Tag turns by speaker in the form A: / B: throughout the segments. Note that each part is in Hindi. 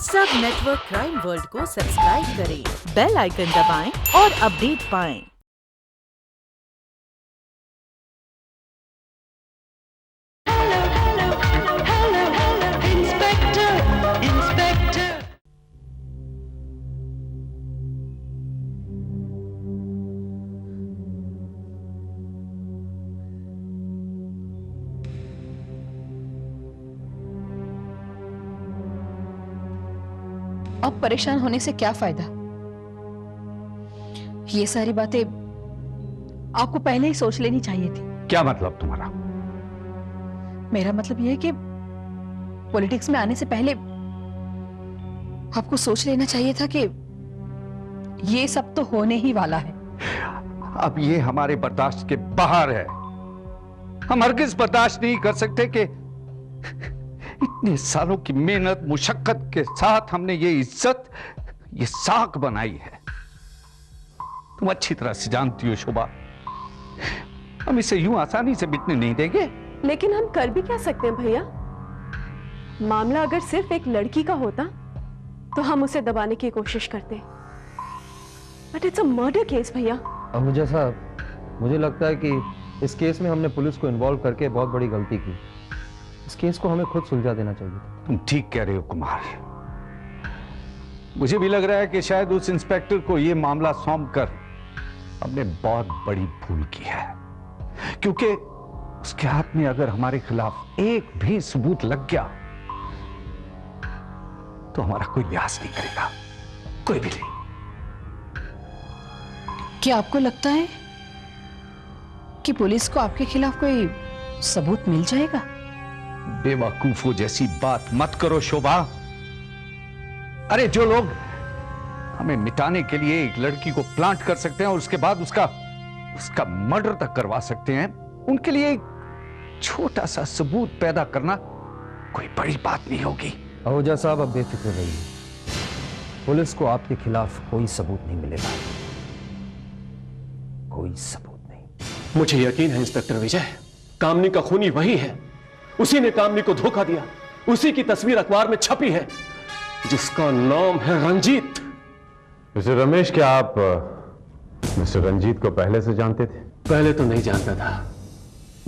A: सब नेटवर्क क्राइम वर्ल्ड को सब्सक्राइब करें, बेल आइकन दबाएं और अपडेट पाएं।
B: अब परेशान होने से क्या फायदा? ये सारी बातें आपको पहले ही सोच लेनी चाहिए थी।
C: क्या मतलब तुम्हारा?
B: मेरा मतलब यह है कि पॉलिटिक्स में आने से पहले आपको सोच लेना चाहिए था कि ये सब तो होने ही वाला है।
C: अब ये हमारे बर्दाश्त के बाहर है। हम हरगिज बर्दाश्त नहीं कर सकते कि इतने सालों की मेहनत मुशक्कत के साथ हमने ये इज्जत, ये साख बनाई है। तुम अच्छी तरह से जानती हो शोभा, हम इसे यूं आसानी से मिटने नहीं देंगे।
D: लेकिन हम कर भी क्या सकते हैं भैया? मामला अगर सिर्फ एक लड़की का होता तो हम उसे दबाने की कोशिश करते, but it's a murder case भैया।
E: अमुजा साहब, मुझे लगता है कि इस केस में हमने पुलिस को इन्वॉल्व करके बहुत बड़ी गलती की। इस केस को हमें खुद सुलझा देना चाहिए।
C: तुम ठीक कह रहे हो कुमार। मुझे भी लग रहा है कि शायद उस इंस्पेक्टर को यह मामला सौंपकर हमने बहुत बड़ी भूल की है, क्योंकि उसके हाथ में अगर हमारे खिलाफ एक भी सबूत लग गया तो हमारा कोई लिहाज नहीं करेगा, कोई भी नहीं।
B: क्या आपको लगता है कि पुलिस को आपके खिलाफ कोई सबूत मिल जाएगा?
C: बेवकूफों जैसी बात मत करो शोभा। अरे जो लोग हमें मिटाने के लिए एक लड़की को प्लांट कर सकते हैं और उसके बाद उसका मर्डर तक करवा सकते हैं, उनके लिए एक छोटा सा सबूत पैदा करना कोई बड़ी बात नहीं होगी।
E: अहुजा साहब, अब बेफिक्र रहिए। पुलिस को आपके खिलाफ कोई सबूत नहीं मिलेगा, कोई सबूत नहीं।
F: मुझे यकीन है इंस्पेक्टर विजय, कामनी का खूनी वही है। उसी ने कामनी को धोखा दिया। उसी की तस्वीर अखबार में छपी है, जिसका नाम है रंजीत।
G: मिस्टर रमेश, क्या आप मिस्टर रंजीत को पहले से जानते थे?
F: पहले तो नहीं जानता था,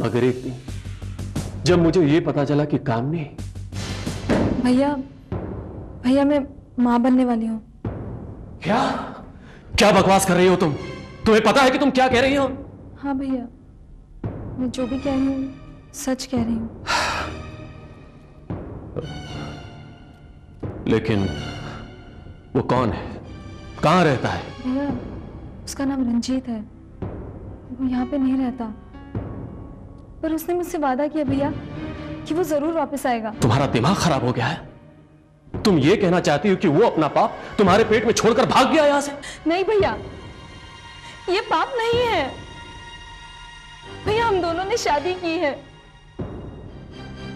F: मगर एक दिन जब मुझे यह पता चला कि कामनी...
H: भैया मैं मां बनने वाली हूं।
F: क्या क्या बकवास कर रही हो तुम? तुम्हें पता है कि तुम क्या कह रही हो?
H: हाँ भैया, मैं जो भी कह रही हूँ सच कह रही हूँ।
F: लेकिन वो कौन है, कहां रहता है?
H: भैया, उसका नाम रंजीत है। वो यहाँ पे नहीं रहता, पर उसने मुझसे वादा किया भैया कि वो जरूर वापस आएगा।
F: तुम्हारा दिमाग खराब हो गया है? तुम ये कहना चाहती हो कि वो अपना पाप तुम्हारे पेट में छोड़कर भाग गया यहां से?
H: नहीं भैया, ये पाप नहीं है भैया। हम दोनों ने शादी की है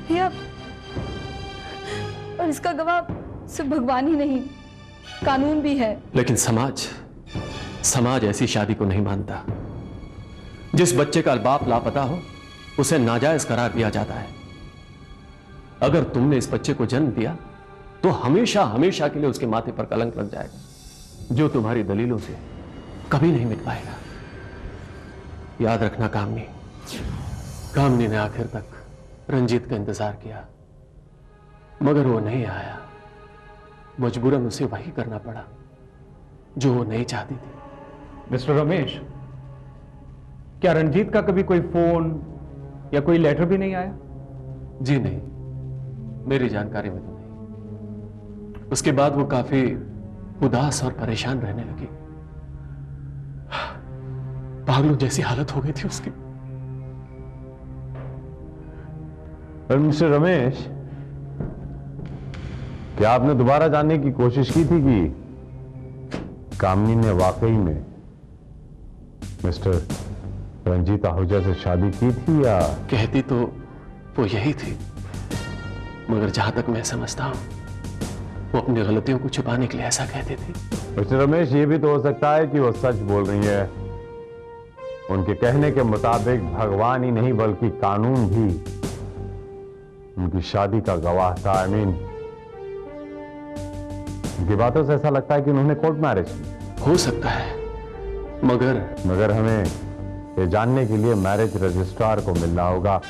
H: भैया, और इसका गवाह सिर्फ भगवान ही नहीं, कानून भी है।
F: लेकिन समाज ऐसी शादी को नहीं मानता। जिस बच्चे का बाप लापता हो उसे नाजायज करार दिया जाता है। अगर तुमने इस बच्चे को जन्म दिया तो हमेशा हमेशा के लिए उसके माथे पर कलंक लग जाएगा, जो तुम्हारी दलीलों से कभी नहीं मिट पाएगा। याद रखना कामनी ने आखिर तक रंजीत का इंतजार किया, मगर वो नहीं आया। मजबूरन उसे वही करना पड़ा जो वो नहीं चाहती थी।
I: मिस्टर रमेश, क्या रंजीत का कभी कोई फोन या कोई लेटर भी नहीं आया?
F: जी नहीं, मेरी जानकारी में तो नहीं। उसके बाद वो काफी उदास और परेशान रहने लगी। पागलों जैसी हालत हो गई थी उसकी।
G: पर मिस्टर रमेश, क्या आपने दोबारा जानने की कोशिश की थी कि कामनी ने वाकई में मिस्टर रंजीत आहूजा से शादी की थी? या
F: कहती तो वो यही थी, मगर जहां तक मैं समझता हूं वो अपनी गलतियों को छुपाने के लिए ऐसा कहती थी।
G: मिस्टर रमेश, ये भी तो हो सकता है कि वो सच बोल रही है। उनके कहने के मुताबिक भगवान ही नहीं बल्कि कानून भी उनकी शादी का गवाह था। उनकी बातों से ऐसा लगता है कि उन्होंने कोर्ट मैरिज की।
F: हो सकता है, मगर
G: हमें ये जानने के लिए मैरिज रजिस्ट्रार को मिलना होगा।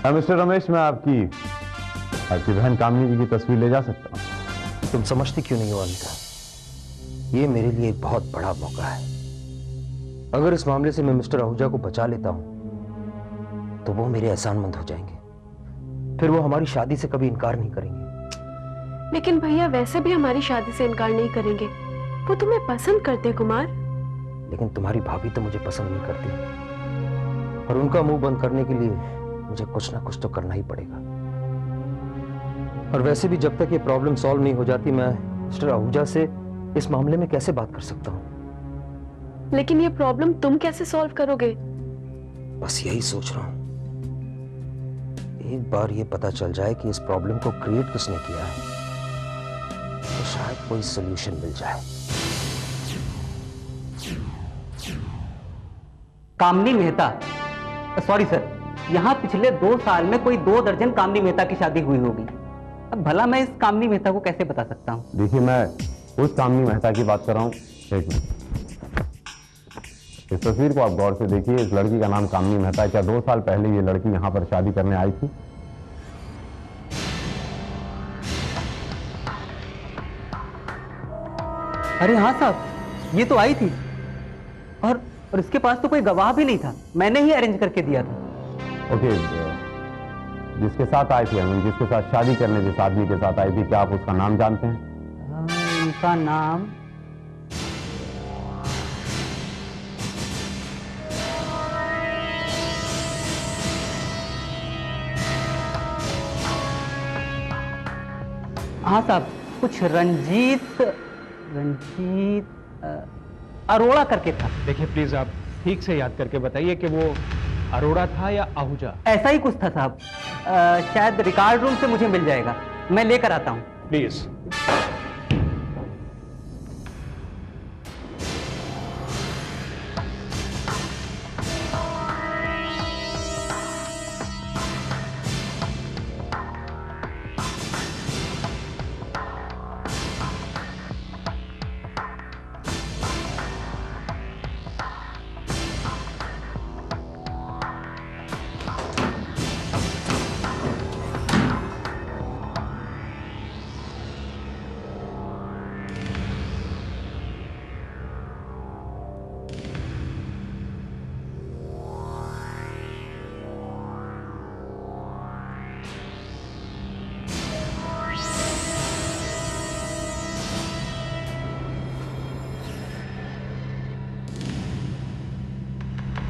G: मिस्टर रमेश, मैं आपकी बहन कामनी जी की तस्वीर ले जा सकता हूं?
E: तुम समझती क्यों नहीं हो अनिता, ये मेरे लिए एक बहुत बड़ा मौका है। अगर इस मामले से मैं मिस्टर आहूजा को बचा लेता हूं तो वो मेरे एहसानमंद हो जाएंगे, फिर वो हमारी शादी से कभी इनकार नहीं करेंगे।
D: लेकिन भैया वैसे भी हमारी शादी से इनकार नहीं करेंगे, वो तुम्हें पसंद करते कुमार।
E: लेकिन तुम्हारी भाभी तो मुझे पसंद नहीं करती, और उनका मुंह बंद करने के लिए मुझे कुछ ना कुछ तो करना ही पड़ेगा। और वैसे भी जब तक ये प्रॉब्लम सॉल्व नहीं हो जाती, मैं मिस्टर आहूजा से इस मामले में कैसे बात कर सकता हूं?
D: लेकिन ये प्रॉब्लम तुम कैसे सॉल्व करोगे?
E: बस यही सोच रहा हूं, एक बार ये पता चल जाए कि इस प्रॉब्लम को क्रिएट किसने किया है तो शायद कोई सॉल्यूशन मिल जाए।
J: कामनी मेहता, सॉरी सर, यहाँ पिछले 2 साल में कोई 2 दर्जन कामनी मेहता की शादी हुई होगी। अब भला मैं इस कामनी मेहता को कैसे बता सकता हूँ?
G: देखिए, मैं उस कामनी मेहता की बात कर रहा हूँ। एक मिनट, इस तस्वीर को आप गौर से देखिए। इस लड़की का नाम कामनी मेहता है। क्या 2 साल पहले ये लड़की यहाँ पर शादी करने आई थी?
J: अरे हाँ साहब, ये तो आई थी, और इसके पास तो कोई गवाह भी नहीं था, मैंने ही अरेंज करके दिया था।
G: ओके, जिसके साथ आई थी, जिसके साथ शादी करने जिस आदमी के साथ आई थी, क्या आप उसका नाम जानते हैं?
J: उनका नाम हाँ साहब, कुछ रंजीत अरोड़ा करके था।
I: देखिए प्लीज, आप ठीक से याद करके बताइए कि वो अरोड़ा था या आहूजा?
J: ऐसा ही कुछ था साहब, शायद रिकॉर्ड रूम से मुझे मिल जाएगा, मैं लेकर आता हूँ।
I: प्लीज।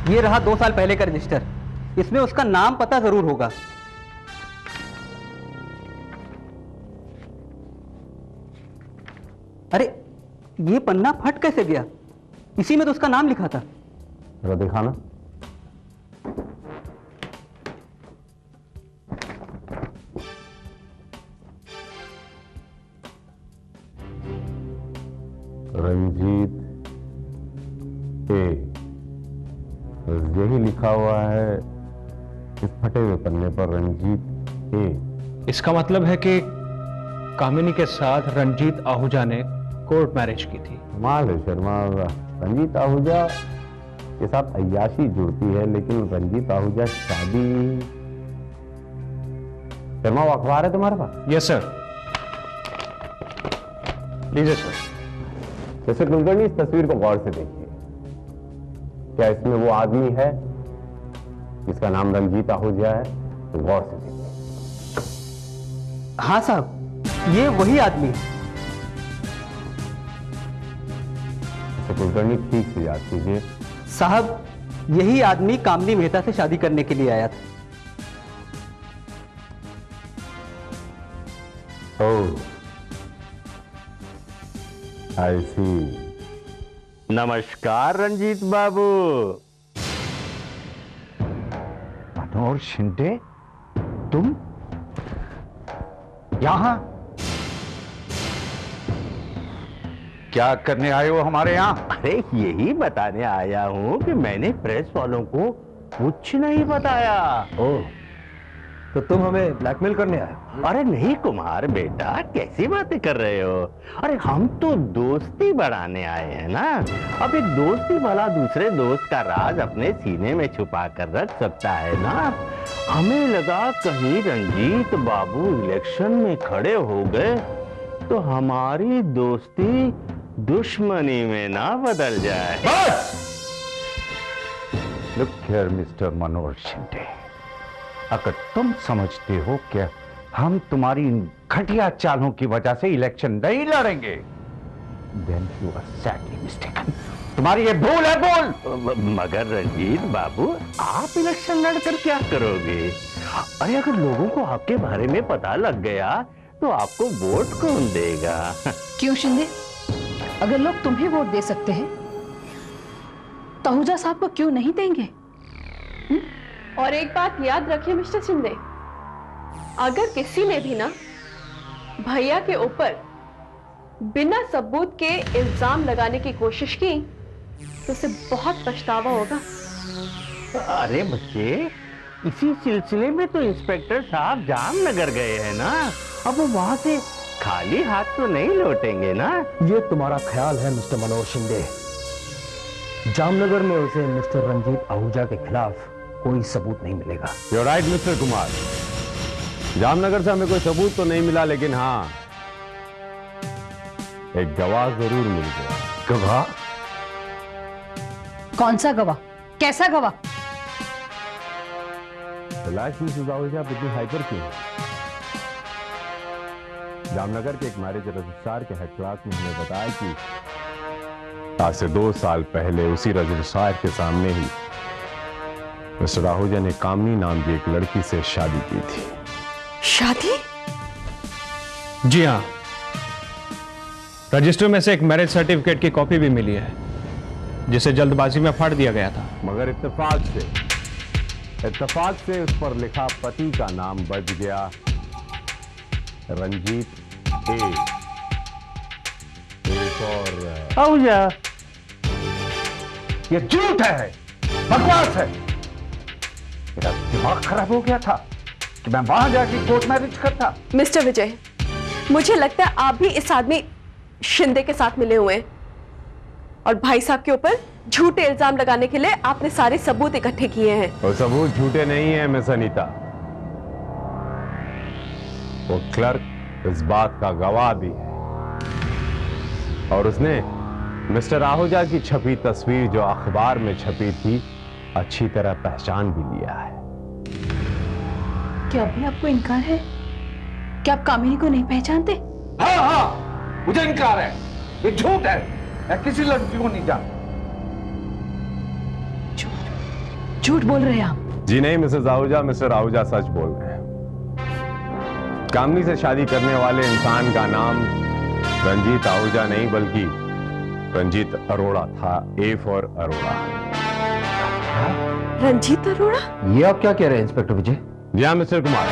J: ये रहा 2 साल पहले का रजिस्टर, इसमें उसका नाम पता जरूर होगा। अरे ये पन्ना फट कैसे गया? इसी में तो उसका नाम लिखा था।
G: जरा दिखाना। रंजीत ए, यही लिखा हुआ है इस फटे हुए पन्ने पर, रंजीत ए।
I: इसका मतलब है कि कामिनी के साथ रंजीत आहूजा ने कोर्ट मैरिज की थी।
G: कमाल है शर्मा, रंजीत आहूजा के साथ अय्याशी जुड़ती है, लेकिन रंजीत आहूजा शादी। शर्मा, वो अखबार है तुम्हारे पास?
I: Yes sir. लीजिए सर।
G: जैसे कुलकर्णी, इस तस्वीर को गौर से देखिए। क्या इसमें वो आदमी है जिसका नाम रंजीत आहूजा है? तो गौर से देखिए।
J: हाँ साहब, ये वही आदमी है।
G: कुलकर्णी, ठीक से याद कीजिए।
J: साहब, यही आदमी कामनी मेहता से शादी करने के लिए आया था।
G: ओह, आई सी।
K: नमस्कार रंजीत बाबू।
C: मनोहर शिंदे, तुम यहां क्या करने आए हो हमारे यहां?
K: अरे यही बताने आया हूं कि मैंने प्रेस वालों को कुछ नहीं बताया।
G: ओह,
E: तो तुम हमें ब्लैकमेल करने आए?
K: अरे नहीं कुमार बेटा, कैसी बातें कर रहे हो? अरे हम तो दोस्ती बढ़ाने आए हैं ना। अब एक दोस्त ही भला दूसरे दोस्त का राज अपने सीने में छुपा कर रख सकता है ना। हमें लगा कहीं रंजीत बाबू इलेक्शन में खड़े हो गए तो हमारी दोस्ती दुश्मनी में ना बदल जाए।
C: बस! Look here, मिस्टर मनोहर शिंदे, अगर तुम समझते हो कि हम तुम्हारी इन घटिया चालों की वजह से इलेक्शन नहीं लड़ेंगे, then you are sadly mistaken. तुम्हारी ये भूल है, भूल।
K: मगर रंजीत बाबू, आप इलेक्शन लड़कर क्या करोगे? अरे अगर लोगों को आपके बारे में पता लग गया तो आपको वोट कौन देगा?
B: क्यों शिंदे, अगर लोग तुम्हें वोट दे सकते हैं तो आहूजा साहब को क्यों नहीं देंगे?
D: और एक बात याद रखिए मिस्टर शिंदे, अगर किसी ने भी ना भैया के ऊपर बिना सबूत के इल्जाम लगाने की कोशिश की तो उसे बहुत पछतावा होगा।
K: अरे बच्चे, इसी सिलसिले में तो इंस्पेक्टर साहब जामनगर गए हैं ना। अब वो वहां से खाली हाथ तो नहीं लौटेंगे ना।
E: ये तुम्हारा ख्याल है मिस्टर मनोहर शिंदे। जामनगर में उसे मिस्टर रंजीत आहूजा के खिलाफ कोई सबूत नहीं मिलेगा।
G: You're right, mister Kumar, Jamnagar से हमें कोई सबूत तो नहीं मिला, लेकिन हाँ, एक गवाह जरूर मिल गया।
C: गवाह?
B: कौन सा गवाह? कैसा गवाह?
G: लास्ट मिसेस आहूजा आप इतनी हाइपर क्यों हैं? जामनगर के एक मैरिज रजिस्ट्रार के हेड क्लास में हमें बताया कि आज से 2 साल पहले उसी रजिस्ट्रार के सामने ही मिस्टर आहूजा ने कामनी नाम की एक लड़की से शादी की थी।
D: शादी?
I: जी हाँ, रजिस्टर में से एक मैरिज सर्टिफिकेट की कॉपी भी मिली है जिसे जल्दबाजी में फाड़ दिया गया था।
G: मगर इत्तेफाक से उस पर लिखा पति का नाम बच गया रंजीत ए। एक और
K: आहूजा।
C: ये झूठ है, बकवास है। मेरा दिमाग खराब हो गया था कि मैं वहां जाके कोर्ट मैरिज करता।
D: मिस्टर विजय, मुझे लगता है आप भी इस आदमी शिंदे के साथ मिले हुए हैं और भाई साहब के ऊपर झूठे इल्जाम लगाने के लिए आपने सारे सबूत इकट्ठे किए हैं।
G: और सबूत झूठे नहीं है मिस अनीता। वो क्लर्क इस बात का गवाह भी है और उसने मिस्टर आहूजा की छपी तस्वीर जो अखबार में छपी थी अच्छी तरह पहचान भी लिया है।
B: क्या अभी आपको इनकार है? क्या आप कामिनी को नहीं पहचानते?
C: हाँ हाँ, मुझे इनकार है, ये झूठ है। मैं किसी लड़की को नहीं जानता।
B: झूठ बोल रहे हैं आप?
G: जी नहीं मिसेस आहूजा, मिस्टर आहूजा सच बोल रहे हैं। कामनी से शादी करने वाले इंसान का नाम रंजीत आहूजा नहीं बल्कि रंजीत अरोड़ा था। A for Arora.
D: रंजीत अरोड़ा?
E: ये आप क्या कह रहे हैं इंस्पेक्टर विजय?
G: जी हाँ मिस्टर कुमार,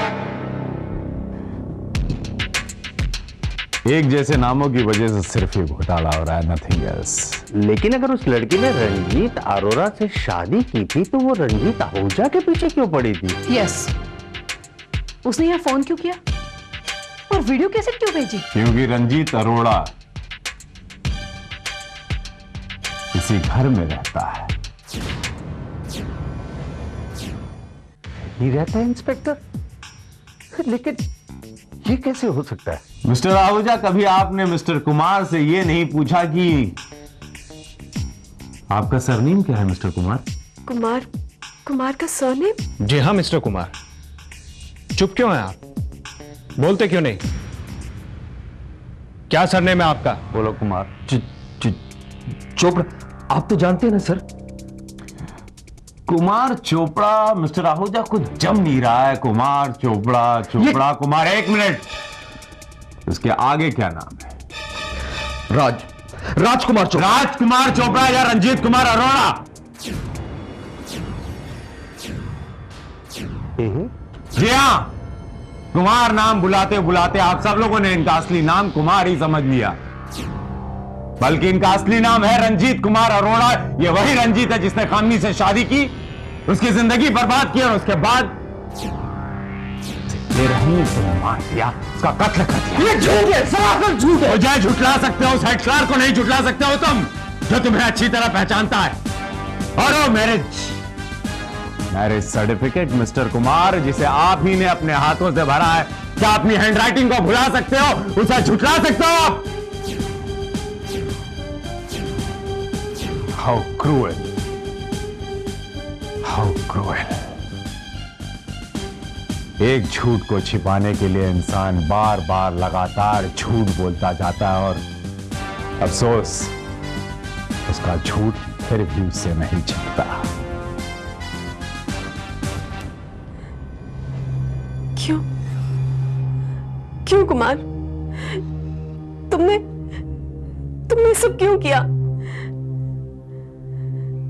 G: एक जैसे नामों की वजह से सिर्फ ये घोटाला हो रहा है, नथिंग एल्स।
K: लेकिन अगर उस लड़की ने रंजीत अरोड़ा से शादी की थी तो वो रंजीत आहूजा के पीछे क्यों पड़ी थी?
B: यस, उसने यहाँ फोन क्यों किया और वीडियो कैसेट क्यों भेजी?
G: क्योंकि रंजीत अरोड़ा इसी घर में रहता है।
K: नहीं रहता है इंस्पेक्टर, लेकिन ये कैसे हो सकता है?
G: मिस्टर आहूजा, कभी आपने मिस्टर कुमार से ये नहीं पूछा कि आपका सरनेम क्या है मिस्टर कुमार?
D: कुमार का सरनेम?
I: जी हाँ मिस्टर कुमार, चुप क्यों हैं आप? बोलते क्यों नहीं? क्या सरनेम है आपका?
C: बोलो कुमार।
E: चोपड़ा। आप तो जानते हैं ना सर।
G: कुमार चोपड़ा मिस्टर आहूजा को जम नहीं रहा है। कुमार चोपड़ा कुमार। एक मिनट, इसके आगे क्या नाम है?
E: राजकुमार चोपड़ा।
G: राजकुमार चोपड़ा या रंजीत कुमार अरोड़ा? जी हाँ, कुमार नाम बुलाते बुलाते आप सब लोगों ने इनका असली नाम कुमार ही समझ लिया, बल्कि इनका असली नाम है रंजीत कुमार अरोड़ा। ये वही रंजीत है जिसने कामनी से शादी की, उसकी जिंदगी बर्बाद की और उसके बाद मेरा ही तुमने मार दिया, उसका कत्ल कर दिया।
C: ये झूठ है, सरासर झूठ है।
G: मुझे झुठला सकते हो, उस हेड क्लार्क को नहीं झुठला सकते हो तुम, जो तुम्हें अच्छी तरह पहचानता है। और वो मैरिज सर्टिफिकेट मिस्टर कुमार, जिसे आप ही ने अपने हाथों से भरा है, क्या अपनी हैंडराइटिंग को भुला सकते हो, उसे झुठला सकते हो आप? How cruel, how cruel. एक झूठ को छिपाने के लिए इंसान बार बार लगातार झूठ बोलता जाता है, और अफसोस उसका झूठ फिर भी उससे नहीं छिपता।
D: क्यों कुमार, तुमने सब क्यों किया?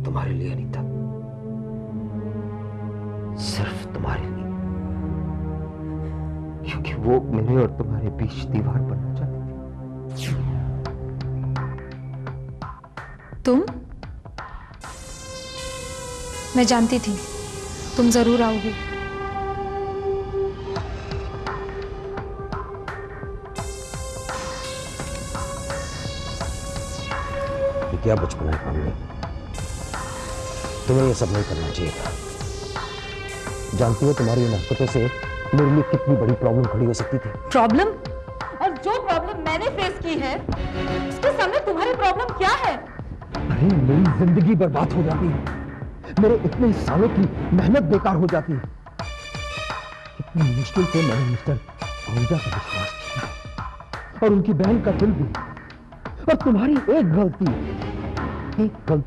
E: तुम्हारे लिए अनीता, सिर्फ तुम्हारे लिए, क्योंकि वो मेरे और तुम्हारे बीच दीवार बनना चाहती थी।
H: तुम? मैं जानती थी तुम जरूर आओगे।
E: क्या बचपन है काम नहीं, तुम्हें ये सब नहीं करना चाहिए था। जानती हो तुम्हारी इन हरकतों से मेरे लिए कितनी बड़ी प्रॉब्लम खड़ी हो सकती थी।
H: प्रॉब्लम? और जो प्रॉब्लम मैंने फेस की है उसके सामने तुम्हारी प्रॉब्लम क्या है?
E: अरे मेरी जिंदगी बर्बाद हो जाती, मेरे इतने सालों की मेहनत बेकार हो जाती। कितनी मुश्किल से मैंने मिस्टर आहूजा का विश्वास किया, और उनकी बहन का दिल भी। और तुम्हारी एक गलती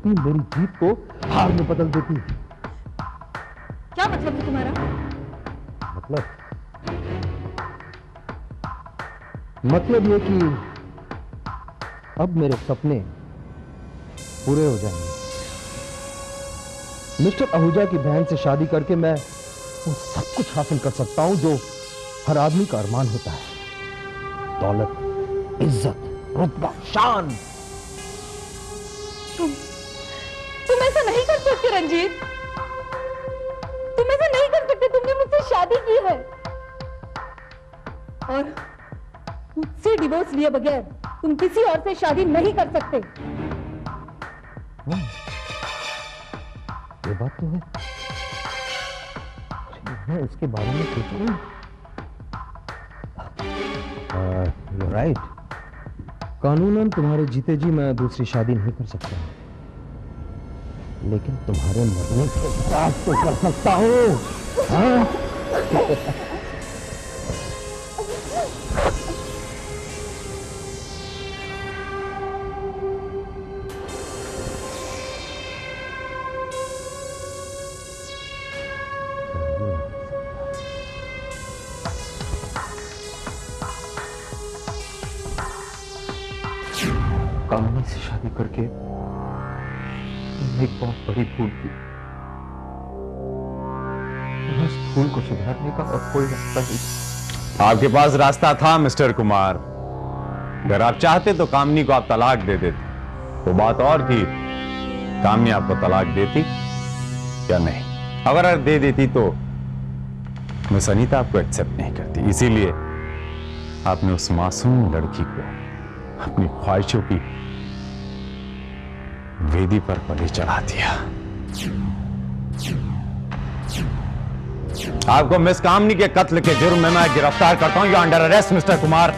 E: मेरी जीत को हार में बदल देती।
H: क्या मतलब है तुम्हारा?
E: मतलब ये कि अब मेरे सपने पूरे हो जाएंगे। मिस्टर आहूजा की बहन से शादी करके मैं वो सब कुछ हासिल कर सकता हूं जो हर आदमी का अरमान होता है, दौलत, इज्जत, रुतबा, शान।
H: तुम ऐसा नहीं कर सकते रंजीत, तुम ऐसा नहीं कर सकते। तुमने मुझसे शादी की है और मुझसे डिवोर्स लिए बगैर तुम किसी और से शादी नहीं कर सकते।
E: ये बात तो है, मैं इसके बारे में सोचा नहीं। You're right। कानूनन तुम्हारे जीते जी मैं दूसरी शादी नहीं कर सकता, लेकिन तुम्हारे मरने के बाद तो कर सकता हूं। हाँ? कामनी से शादी करके एक बहुत बड़ी भूल की। इस भूल को सुधारने का और कोई रास्ता नहीं।
G: आपके पास रास्ता था मिस्टर कुमार। अगर आप चाहते तो कामनी को आप तलाक दे देते, वो बात और थी कामनी आपको तलाक देती या नहीं। अगर दे देती तो मिस अनीता आपको एक्सेप्ट नहीं करती, इसीलिए आपने उस मासूम लड़की को अपनी ख्वाहिशों की वेदी पर बलि चढ़ा दिया। आपको मिस कामनी के कत्ल के जुर्म में मैं गिरफ्तार करता हूं। You under arrest mister Kumar.